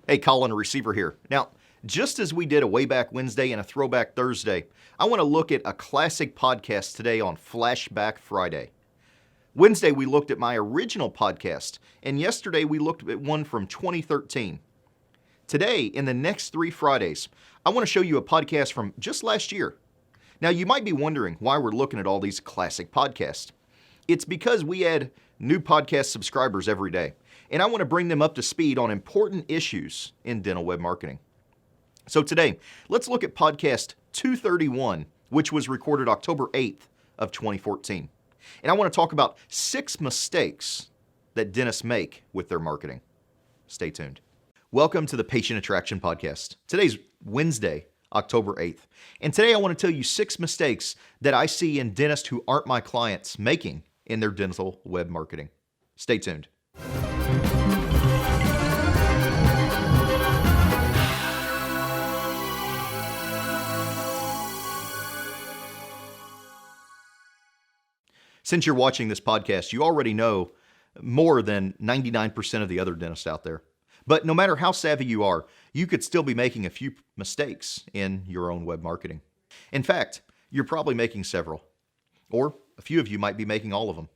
Hey, Colin Receiver here. Now, just as we did a Way Back Wednesday and a Throwback Thursday, I want to look at a classic podcast today on Flashback Friday. Wednesday, we looked at my original podcast, and yesterday we looked at one from 2013. Today, in the next 3 Fridays, I want to show you a podcast from just last year. Now, you might be wondering why we're looking at all these classic podcasts. It's because we add new podcast subscribers every day, and I want to bring them up to speed on important issues in dental web marketing. So today, let's look at podcast 231, which was recorded October 8th of 2014. And I want to talk about 6 mistakes that dentists make with their marketing. Stay tuned. Welcome to the Patient Attraction Podcast. Today's Wednesday, October 8th. And today I want to tell you 6 mistakes that I see in dentists who aren't my clients making in their dental web marketing. Stay tuned. Since you're watching this podcast, you already know more than 99% of the other dentists out there. But no matter how savvy you are, you could still be making a few mistakes in your own web marketing. In fact, you're probably making several, or a few of you might be making all of them.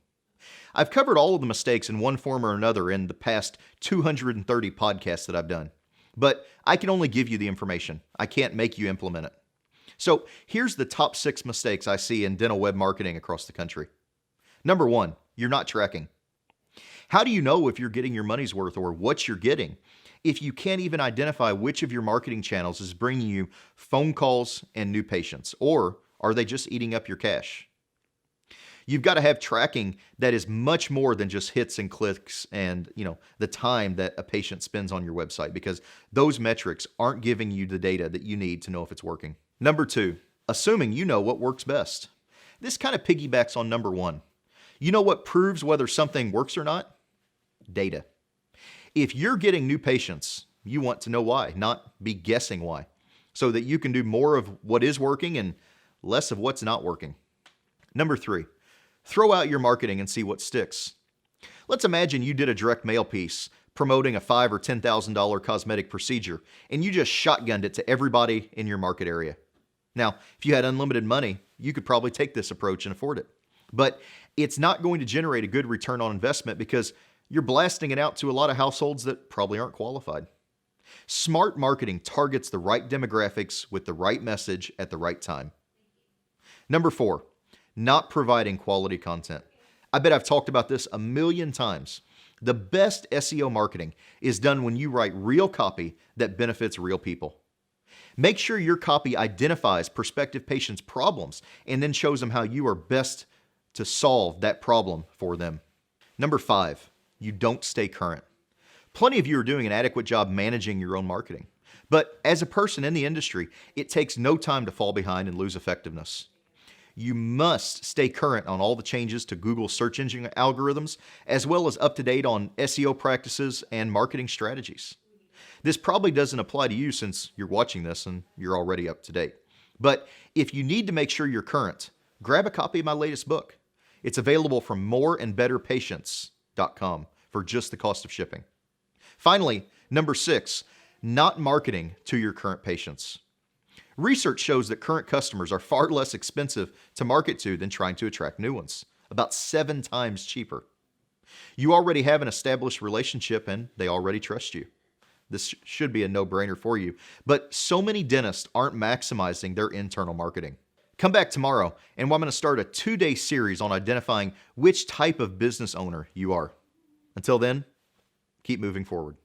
I've covered all of the mistakes in one form or another in the past 230 podcasts that I've done, but I can only give you the information. I can't make you implement it. So here's the top 6 mistakes I see in dental web marketing across the country. Number 1, you're not tracking. How do you know if you're getting your money's worth or what you're getting if you can't even identify which of your marketing channels is bringing you phone calls and new patients, or are they just eating up your cash? You've got to have tracking that is much more than just hits and clicks and, the time that a patient spends on your website, because those metrics aren't giving you the data that you need to know if it's working. Number 2, assuming you know what works best. This kind of piggybacks on number 1. You know what proves whether something works or not? Data. If you're getting new patients, you want to know why, not be guessing why, so that you can do more of what is working and less of what's not working. Number 3, throw out your marketing and see what sticks. Let's imagine you did a direct mail piece promoting a $5,000 or $10,000 cosmetic procedure, and you just shotgunned it to everybody in your market area. Now, if you had unlimited money, you could probably take this approach and afford it. But it's not going to generate a good return on investment because you're blasting it out to a lot of households that probably aren't qualified. Smart marketing targets the right demographics with the right message at the right time. Number 4, not providing quality content. I bet I've talked about this a million times. The best SEO marketing is done when you write real copy that benefits real people. Make sure your copy identifies prospective patients' problems and then shows them how you are best to solve that problem for them. Number 5, you don't stay current. Plenty of you are doing an adequate job managing your own marketing. But as a person in the industry, it takes no time to fall behind and lose effectiveness. You must stay current on all the changes to Google search engine algorithms, as well as up to date on SEO practices and marketing strategies. This probably doesn't apply to you since you're watching this and you're already up to date. But if you need to make sure you're current, grab a copy of my latest book. It's available from moreandbetterpatients.com for just the cost of shipping. Finally, number 6, not marketing to your current patients. Research shows that current customers are far less expensive to market to than trying to attract new ones, about 7 times cheaper. You already have an established relationship and they already trust you. This should be a no-brainer for you, but so many dentists aren't maximizing their internal marketing. Come back tomorrow, and I'm going to start a 2-day series on identifying which type of business owner you are. Until then, keep moving forward.